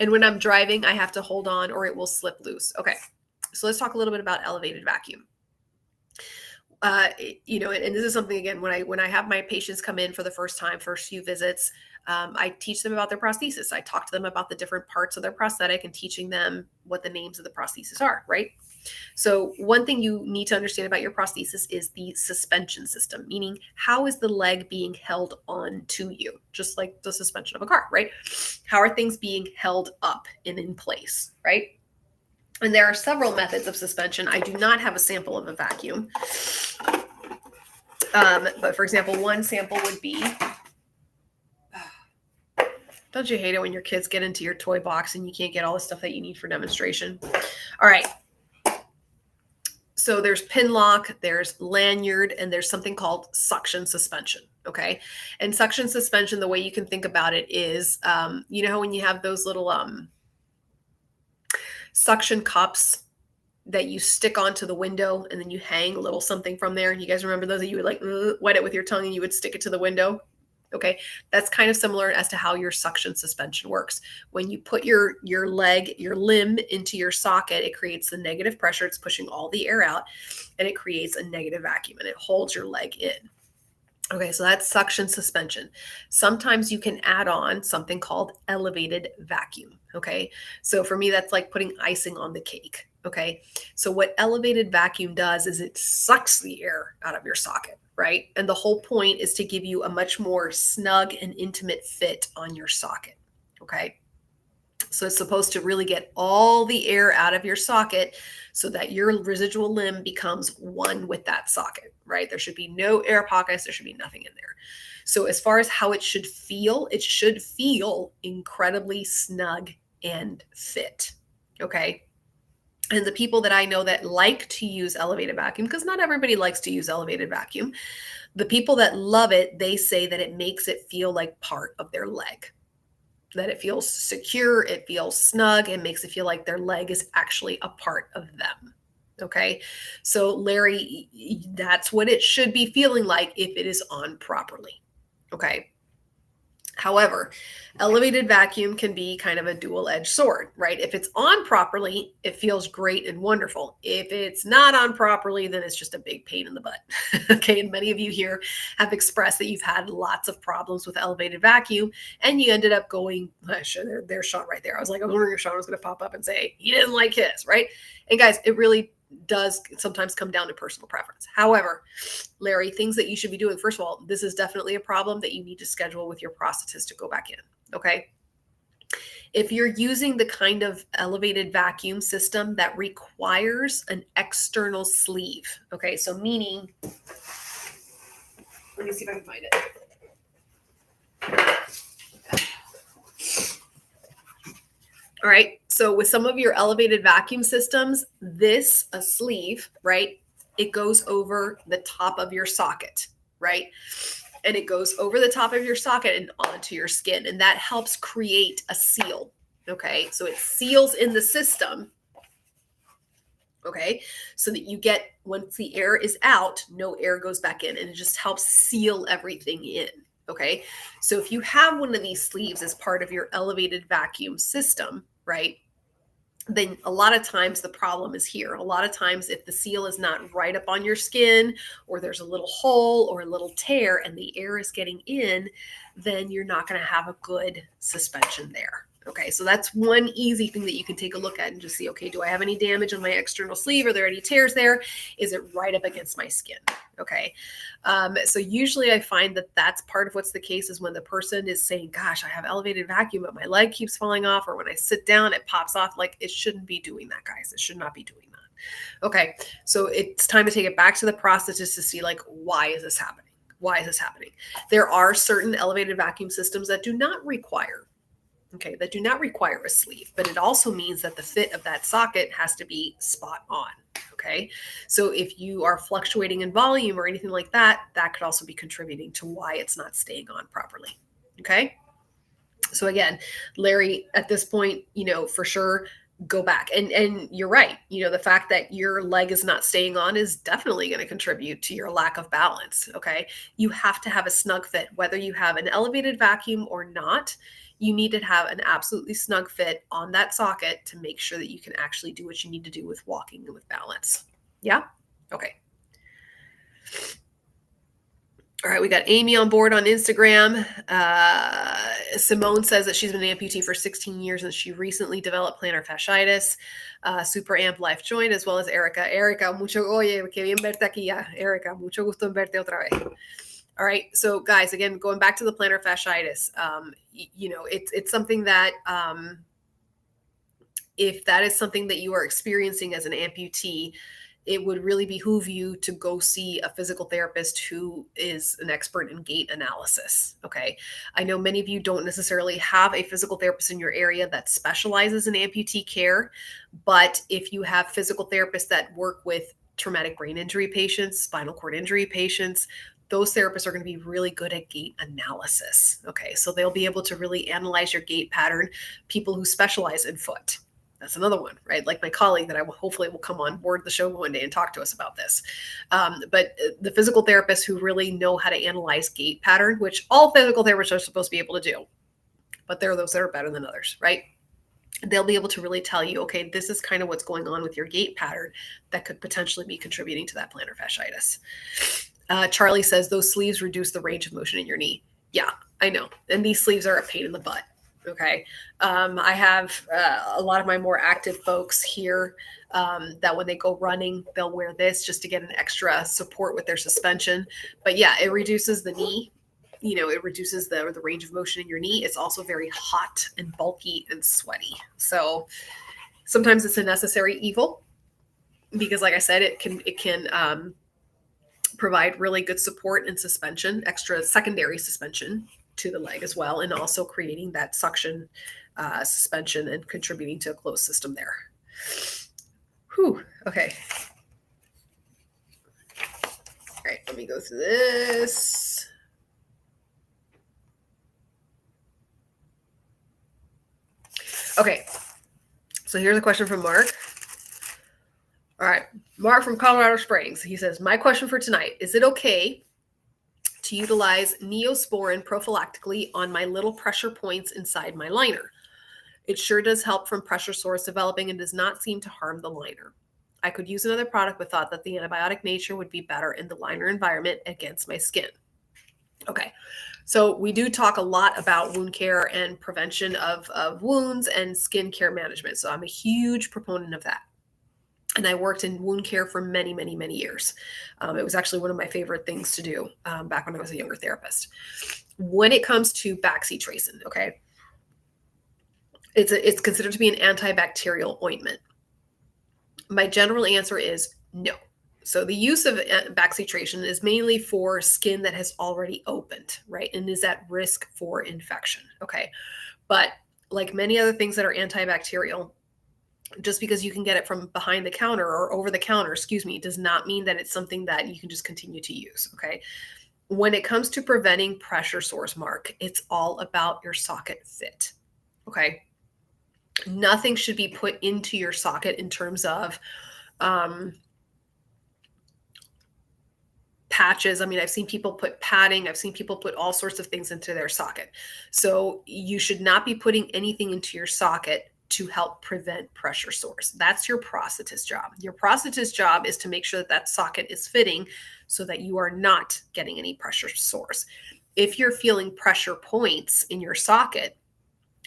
And when I'm driving, I have to hold on or it will slip loose. Okay, so let's talk a little bit about elevated vacuum. And this is something, again, when I have my patients come in for the first few visits, I teach them about their prosthesis. I talk to them about the different parts of their prosthetic and teaching them what the names of the prosthesis are, right? So one thing you need to understand about your prosthesis is the suspension system, meaning how is the leg being held on to you, just like the suspension of a car, right? How are things being held up and in place, right? And there are several methods of suspension. I do not have a sample of a vacuum. But for example, one sample would be, don't you hate it when your kids get into your toy box and you can't get all the stuff that you need for demonstration? All right. So there's pin lock, there's lanyard, and there's something called suction suspension. Okay. And suction suspension, the way you can think about it is, you know, when you have those little suction cups that you stick onto the window and then you hang a little something from there. You guys remember those that you would like wet it with your tongue and you would stick it to the window? Okay, that's kind of similar as to how your suction suspension works. When you put your leg, your limb into your socket, it creates the negative pressure. It's pushing all the air out and it creates a negative vacuum and it holds your leg in. Okay, so that's suction suspension. Sometimes you can add on something called elevated vacuum. Okay, so for me, that's like putting icing on the cake. Okay, so what elevated vacuum does is it sucks the air out of your socket, right? And the whole point is to give you a much more snug and intimate fit on your socket. Okay, so it's supposed to really get all the air out of your socket so that your residual limb becomes one with that socket, right? There should be no air pockets. There should be nothing in there. So as far as how it should feel incredibly snug and fit. Okay. And the people that I know that like to use elevated vacuum, because not everybody likes to use elevated vacuum, the people that love it, they say that it makes it feel like part of their leg, that it feels secure, it feels snug, it makes it feel like their leg is actually a part of them. Okay. So Larry, that's what it should be feeling like if it is on properly. Okay. However, elevated vacuum can be kind of a dual-edged sword, right? If it's on properly, it feels great and wonderful. If it's not on properly, then it's just a big pain in the butt. Okay, and many of you here have expressed that you've had lots of problems with elevated vacuum, and you ended up going, there's Sean right there. I was wondering if Sean was going to pop up and say he didn't like his, right? And guys, it really does sometimes come down to personal preference. However, Larry, things that you should be doing, first of all, this is definitely a problem that you need to schedule with your prosthetist to go back in. Okay. If you're using the kind of elevated vacuum system that requires an external sleeve. Okay. So meaning, let me see if I can find it. All right. So with some of your elevated vacuum systems, a sleeve, right? It goes over the top of your socket, right? And it goes over the top of your socket and onto your skin. And that helps create a seal. Okay. So it seals in the system. Okay. So that you get, once the air is out, no air goes back in, and it just helps seal everything in. Okay. So if you have one of these sleeves as part of your elevated vacuum system, right, then a lot of times the problem is here. A lot of times, if the seal is not right up on your skin, or there's a little hole or a little tear and the air is getting in, then you're not going to have a good suspension there. Okay, so that's one easy thing that you can take a look at and just see, okay, do I have any damage on my external sleeve? Are there any tears there? Is it right up against my skin? Okay, so usually I find that that's part of what's the case is when the person is saying, gosh, I have elevated vacuum, but my leg keeps falling off, or when I sit down, it pops off. Like, it shouldn't be doing that, guys. It should not be doing that. Okay, so it's time to take it back to the prosthetist to see, like, why is this happening? Why is this happening? There are certain elevated vacuum systems that do not require a sleeve, but it also means that the fit of that socket has to be spot on. Okay. So if you are fluctuating in volume or anything like that, that could also be contributing to why it's not staying on properly. Okay. So again, Larry, at this point, for sure, go back. And you're right. The fact that your leg is not staying on is definitely going to contribute to your lack of balance. Okay. You have to have a snug fit, whether you have an elevated vacuum or not. You need to have an absolutely snug fit on that socket to make sure that you can actually do what you need to do with walking and with balance. Yeah? Okay. All right, we got Amy on board on Instagram. Simone says that she's been an amputee for 16 years and she recently developed plantar fasciitis, super amp life joint, as well as Erica. Erica, oye, que bien verte aquí ya. Erica, mucho gusto en verte otra vez. All right. So guys, again, going back to the plantar fasciitis, it's something that if that is something that you are experiencing as an amputee, it would really behoove you to go see a physical therapist who is an expert in gait analysis. Okay. I know many of you don't necessarily have a physical therapist in your area that specializes in amputee care, but if you have physical therapists that work with traumatic brain injury patients, spinal cord injury patients, those therapists are going to be really good at gait analysis. Okay. So they'll be able to really analyze your gait pattern. People who specialize in foot. That's another one, right? Like my colleague that I hopefully will come on board the show one day and talk to us about this. But the physical therapists who really know how to analyze gait pattern, which all physical therapists are supposed to be able to do, but there are those that are better than others, right? They'll be able to really tell you, okay, this is kind of what's going on with your gait pattern that could potentially be contributing to that plantar fasciitis. Charlie says those sleeves reduce the range of motion in your knee. Yeah, I know. And these sleeves are a pain in the butt. Okay. I have a lot of my more active folks here that when they go running, they'll wear this just to get an extra support with their suspension. But yeah, it reduces the knee. It reduces the range of motion in your knee. It's also very hot and bulky and sweaty. So sometimes it's a necessary evil because, like I said, it can provide really good support and suspension, extra secondary suspension to the leg as well, and also creating that suction suspension and contributing to a closed system there. Whew. Okay. All right, let me go through this. Okay, so here's a question from Mark. All right, Mark from Colorado Springs. He says, my question for tonight, is it okay to utilize Neosporin prophylactically on my little pressure points inside my liner? It sure does help from pressure sores developing and does not seem to harm the liner. I could use another product, but thought that the antibiotic nature would be better in the liner environment against my skin. Okay, so we do talk a lot about wound care and prevention of wounds and skin care management. So I'm a huge proponent of that. And I worked in wound care for many, many, many years. It was actually one of my favorite things to do back when I was a younger therapist. When it comes to bacitracin, okay, it's considered to be an antibacterial ointment. My general answer is no. So the use of bacitracin is mainly for skin that has already opened, right, and is at risk for infection, okay? But like many other things that are antibacterial, just because you can get it from behind the counter or over the counter, does not mean that it's something that you can just continue to use, okay? When it comes to preventing pressure sores, Mark, it's all about your socket fit, okay? Nothing should be put into your socket in terms of patches. I mean, I've seen people put padding. I've seen people put all sorts of things into their socket. So you should not be putting anything into your socket to help prevent pressure sores. That's your prosthetist job. Your prosthetist job is to make sure that that socket is fitting so that you are not getting any pressure sores. If you're feeling pressure points in your socket,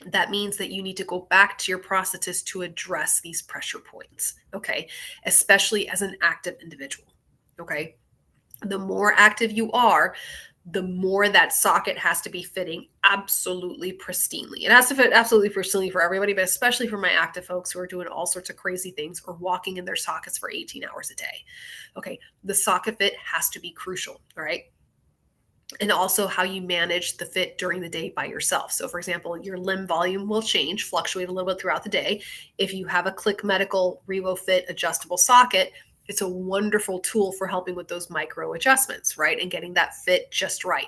that means that you need to go back to your prosthetist to address these pressure points, okay? Especially as an active individual, okay? The more active you are, the more that socket has to be fitting absolutely pristinely. It has to fit absolutely pristinely for everybody, but especially for my active folks who are doing all sorts of crazy things or walking in their sockets for 18 hours a day. Okay, the socket fit has to be crucial, all right? And also how you manage the fit during the day by yourself. So for example, your limb volume will change, fluctuate a little bit throughout the day. If you have a Click Medical RevoFit adjustable socket, it's a wonderful tool for helping with those micro adjustments, right? And getting that fit just right.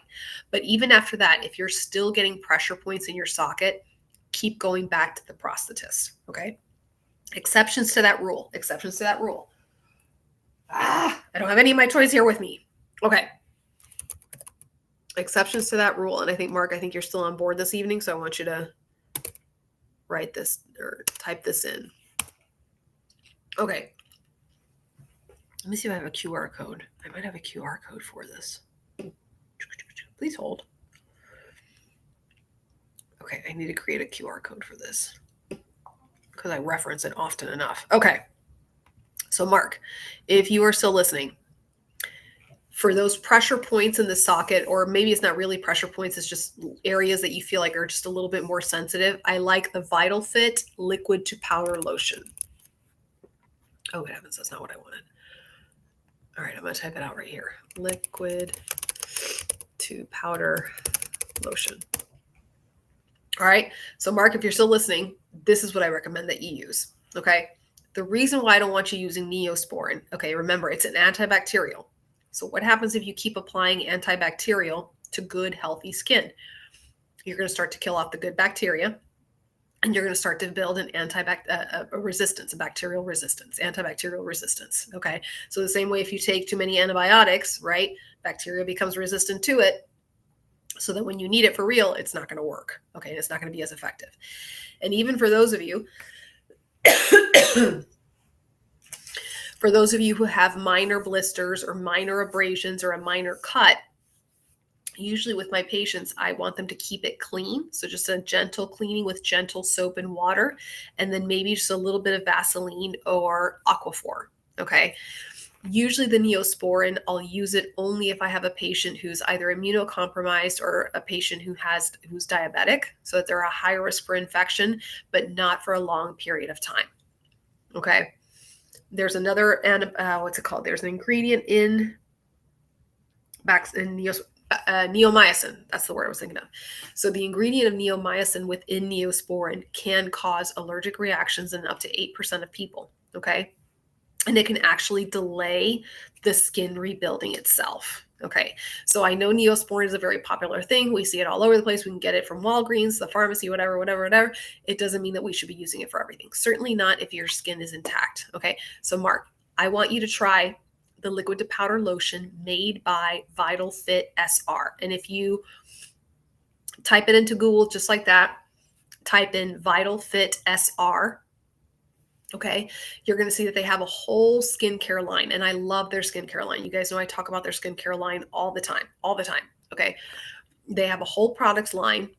But even after that, if you're still getting pressure points in your socket, keep going back to the prosthetist, okay? Exceptions to that rule. I don't have any of my toys here with me. Okay. Exceptions to that rule. And I think, Mark, I think you're still on board this evening, so I want you to write this or type this in. Okay. Let me see if I have a QR code. I might have a QR code for this. Please hold. Okay, I need to create a QR code for this because I reference it often enough. Okay. So, Mark, if you are still listening, for those pressure points in the socket, or maybe it's not really pressure points, it's just areas that you feel like are just a little bit more sensitive, I like the Vital Fit liquid to powder lotion. Oh, good heavens, that's not what I wanted. All right, I'm going to type it out right here. Liquid to powder lotion. All right, so Mark, if you're still listening, this is what I recommend that you use, okay? The reason why I don't want you using Neosporin, okay, remember, it's an antibacterial. So what happens if you keep applying antibacterial to good, healthy skin? You're going to start to kill off the good bacteria, and you're going to start to build an resistance, a bacterial resistance, antibacterial resistance, okay? So the same way if you take too many antibiotics, right, bacteria becomes resistant to it, so that when you need it for real, it's not going to work, okay? And it's not going to be as effective. And even for those of you who have minor blisters or minor abrasions or a minor cut, usually with my patients, I want them to keep it clean. So just a gentle cleaning with gentle soap and water, and then maybe just a little bit of Vaseline or Aquaphor, okay? Usually the Neosporin, I'll use it only if I have a patient who's either immunocompromised or a patient who's diabetic, so that they're a high risk for infection, but not for a long period of time, okay? There's another, what's it called? There's an ingredient in neomycin. That's the word I was thinking of. So the ingredient of neomycin within Neosporin can cause allergic reactions in up to 8% of people, okay? And it can actually delay the skin rebuilding itself. Okay, so I know Neosporin is a very popular thing. We see it all over the place. We can get it from Walgreens, the pharmacy, whatever. It doesn't mean that we should be using it for everything. Certainly not if your skin is intact. Okay, so Mark, I want you to try the liquid to powder lotion made by Vital Fit SR. And if you type it into Google just like that, type in Vital Fit SR, okay, you're going to see that they have a whole skincare line, and I love their skincare line. You guys know I talk about their skincare line all the time, okay? They have a whole products line,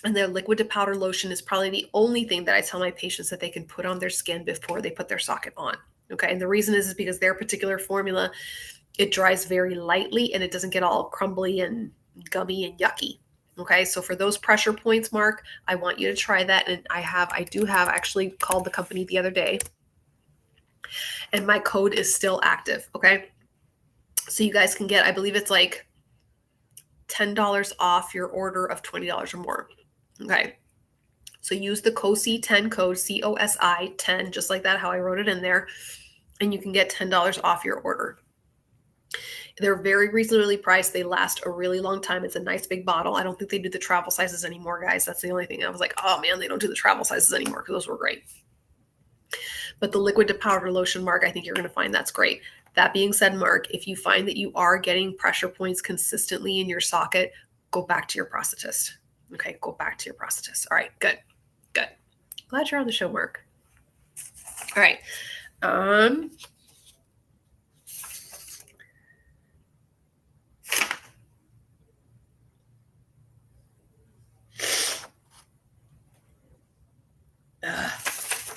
and their liquid to powder lotion is probably the only thing that I tell my patients that they can put on their skin before they put their socket on, okay? And the reason is because their particular formula, it dries very lightly, and it doesn't get all crumbly and gummy and yucky. Okay, so for those pressure points, Mark, I want you to try that. And I do have actually called the company the other day, and my code is still active. Okay, so you guys can get, I believe it's like $10 off your order of $20 or more. Okay, so use the COSI10 code, COSI 10, just like that, how I wrote it in there, and you can get $10 off your order. They're very reasonably priced. They last a really long time. It's a nice big bottle. I don't think they do the travel sizes anymore, guys. That's the only thing. I was like, oh man, they don't do the travel sizes anymore, because those were great. But the liquid to powder lotion, Mark, I think you're going to find that's great. That being said, Mark, if you find that you are getting pressure points consistently in your socket, go back to your prosthetist. Okay, go back to your prosthetist. All right, good. Glad you're on the show, Mark. All right.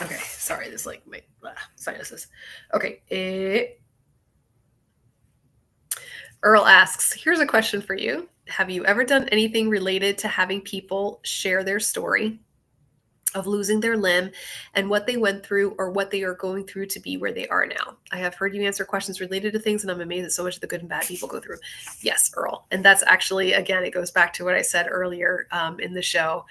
Okay, sorry, this is like my sinuses. Okay. Earl asks, here's a question for you. Have you ever done anything related to having people share their story of losing their limb and what they went through or what they are going through to be where they are now? I have heard you answer questions related to things, and I'm amazed at so much of the good and bad people go through. Yes, Earl. And that's actually, again, it goes back to what I said earlier in the show.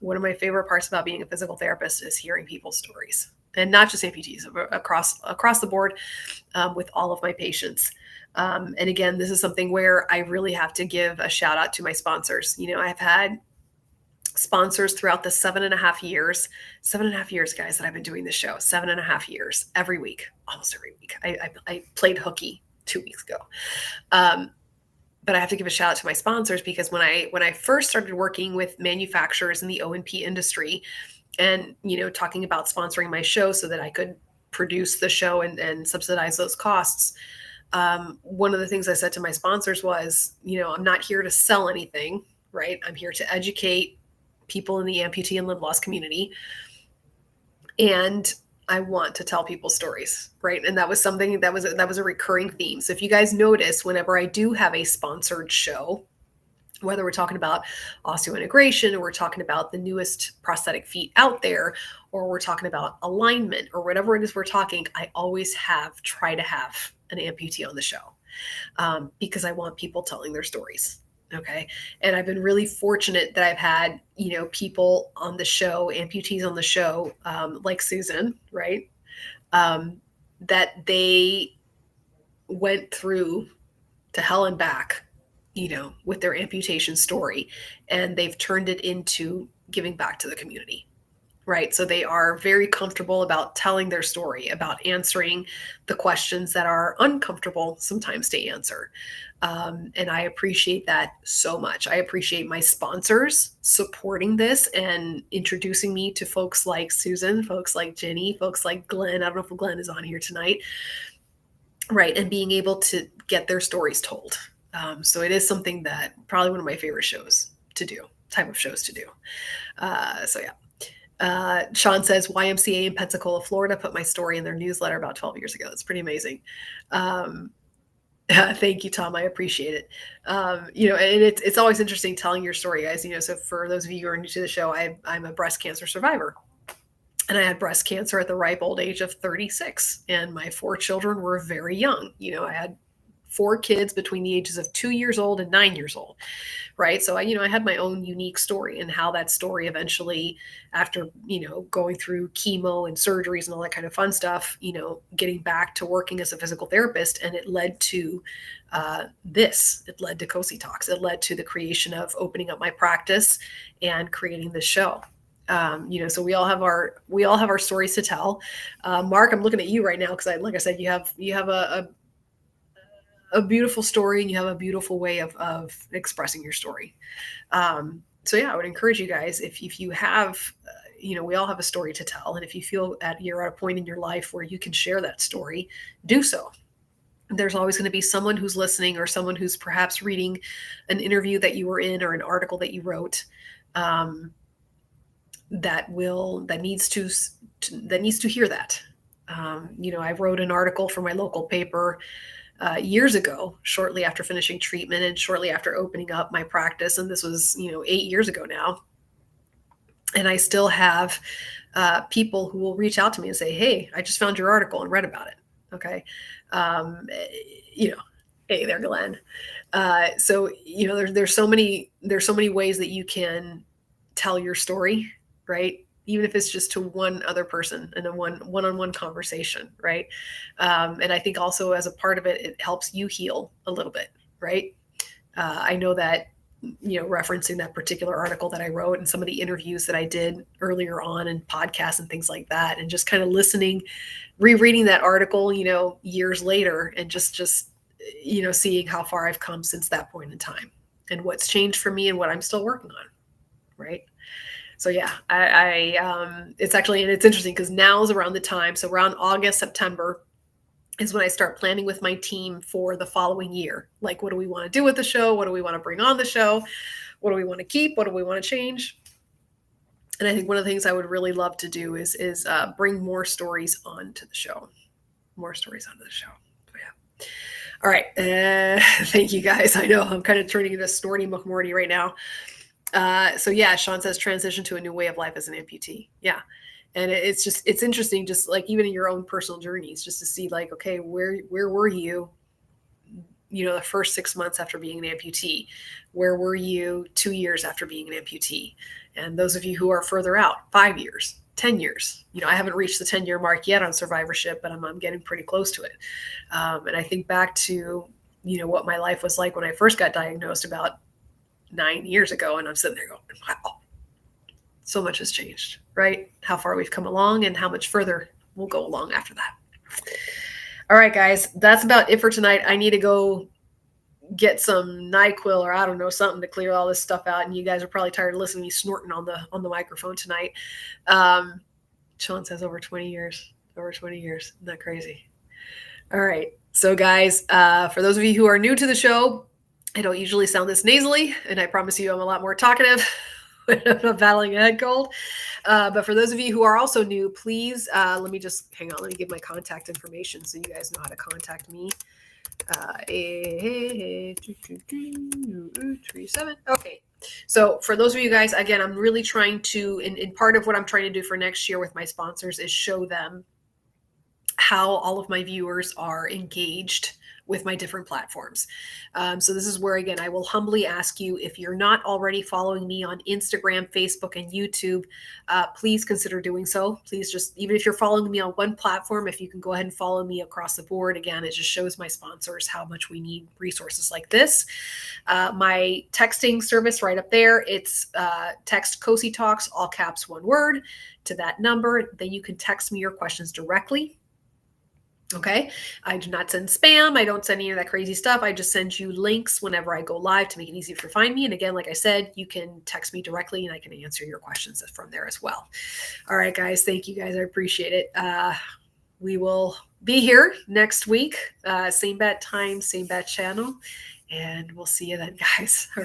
One of my favorite parts about being a physical therapist is hearing people's stories, and not just amputees, across the board with all of my patients. And again, this is something where I really have to give a shout out to my sponsors. I've had sponsors throughout the 7.5 years, guys, that I've been doing this show, 7.5 years, every week, almost every week. I played hooky 2 weeks ago. But I have to give a shout out to my sponsors, because when I first started working with manufacturers in the O&P industry and, talking about sponsoring my show so that I could produce the show and subsidize those costs, one of the things I said to my sponsors was, I'm not here to sell anything, right? I'm here to educate people in the amputee and limb loss community. And I want to tell people stories, right? And that was something that was a recurring theme. So if you guys notice, whenever I do have a sponsored show, whether we're talking about osseointegration, or we're talking about the newest prosthetic feet out there, or we're talking about alignment, or whatever it is we're talking, I always try to have an amputee on the show, because I want people telling their stories. Okay. And I've been really fortunate that I've had, people on the show, amputees on the show, like Susan, right? That they went through to hell and back, with their amputation story, and they've turned it into giving back to the community. Right. So they are very comfortable about telling their story, about answering the questions that are uncomfortable sometimes to answer. And I appreciate that so much. I appreciate my sponsors supporting this and introducing me to folks like Susan, folks like Jenny, folks like Glenn. I don't know if Glenn is on here tonight. Right. And being able to get their stories told. So it is something that probably one of my favorite type of shows to do. So yeah. Sean says YMCA in Pensacola, Florida put my story in their newsletter about 12 years ago. That's pretty amazing. Thank you, Tom. I appreciate it. And it's always interesting telling your story, guys. So for those of you who are new to the show, I'm a breast cancer survivor, and I had breast cancer at the ripe old age of 36, and my 4 children were very young. I had 4 kids between the ages of 2 years old and 9 years old. Right. So I had my own unique story, and how that story eventually, after, going through chemo and surgeries and all that kind of fun stuff, getting back to working as a physical therapist. And it led to it led to COSI Talks. It led to the creation of opening up my practice and creating this show. So we all have our stories to tell. Mark, I'm looking at you right now, because like I said, you have a beautiful story, and you have a beautiful way of expressing your story. So yeah, I would encourage you guys, if you have, we all have a story to tell. And if you feel you're at a point in your life where you can share that story, do so. There's always going to be someone who's listening, or someone who's perhaps reading an interview that you were in, or an article that you wrote, that needs to hear that. I wrote an article for my local paper years ago, shortly after finishing treatment and shortly after opening up my practice. And this was, 8 years ago now. And I still have people who will reach out to me and say, hey, I just found your article and read about it. Okay. Hey there, Glenn. So, there's so many ways that you can tell your story, right? Even if it's just to one other person in a one-on-one conversation, right? And I think also, as a part of it, it helps you heal a little bit, right? I know that, referencing that particular article that I wrote and some of the interviews that I did earlier on, and podcasts and things like that, and just kind of listening rereading that article, years later, and just seeing how far I've come since that point in time and what's changed for me and what I'm still working on. Right. So yeah, it's actually, and it's interesting because now is around the time. So around August, September is when I start planning with my team for the following year. Like, what do we want to do with the show? What do we want to bring on the show? What do we want to keep? What do we want to change? And I think one of the things I would really love to do is bring more stories onto the show. More stories onto the show. So yeah. All right. Thank you guys. I know I'm kind of turning into Snorty McMorty right now. So yeah, Sean says transition to a new way of life as an amputee. Yeah. And it's interesting, just like even in your own personal journeys, just to see like, okay, where were you, the first 6 months after being an amputee? Where were you 2 years after being an amputee? And those of you who are further out, 5 years, 10 years, I haven't reached the 10-year mark yet on survivorship, but I'm getting pretty close to it. And I think back to, what my life was like when I first got diagnosed about 9 years ago. And I'm sitting there going, wow, so much has changed, right? How far we've come along and how much further we'll go along after that. All right, guys, that's about it for tonight. I need to go get some NyQuil or I don't know, something to clear all this stuff out. And you guys are probably tired of listening to me snorting on the microphone tonight. Sean says over 20 years, Isn't that crazy? All right. So guys, for those of you who are new to the show, I don't usually sound this nasally, and I promise you I'm a lot more talkative when I'm not battling a head cold. But for those of you who are also new, please, let me just hang on. Let me give my contact information so you guys know how to contact me. 837. Okay. So for those of you guys, again, I'm really trying to, in part of what I'm trying to do for next year with my sponsors is show them how all of my viewers are engaged with my different platforms. So this is where, again, I will humbly ask you, if you're not already following me on Instagram, Facebook, and YouTube, please consider doing so. Please just, even if you're following me on one platform, if you can go ahead and follow me across the board. Again, it just shows my sponsors how much we need resources like this. My texting service right up there, it's text COSI Talks, all caps, one word, to that number. Then you can text me your questions directly. Okay. I do not send spam. I don't send any of that crazy stuff. I just send you links whenever I go live to make it easy to find me. And again, like I said, you can text me directly and I can answer your questions from there as well. All right, guys. Thank you guys. I appreciate it. We will be here next week. Same bat time, same bat channel. And we'll see you then, guys. All right.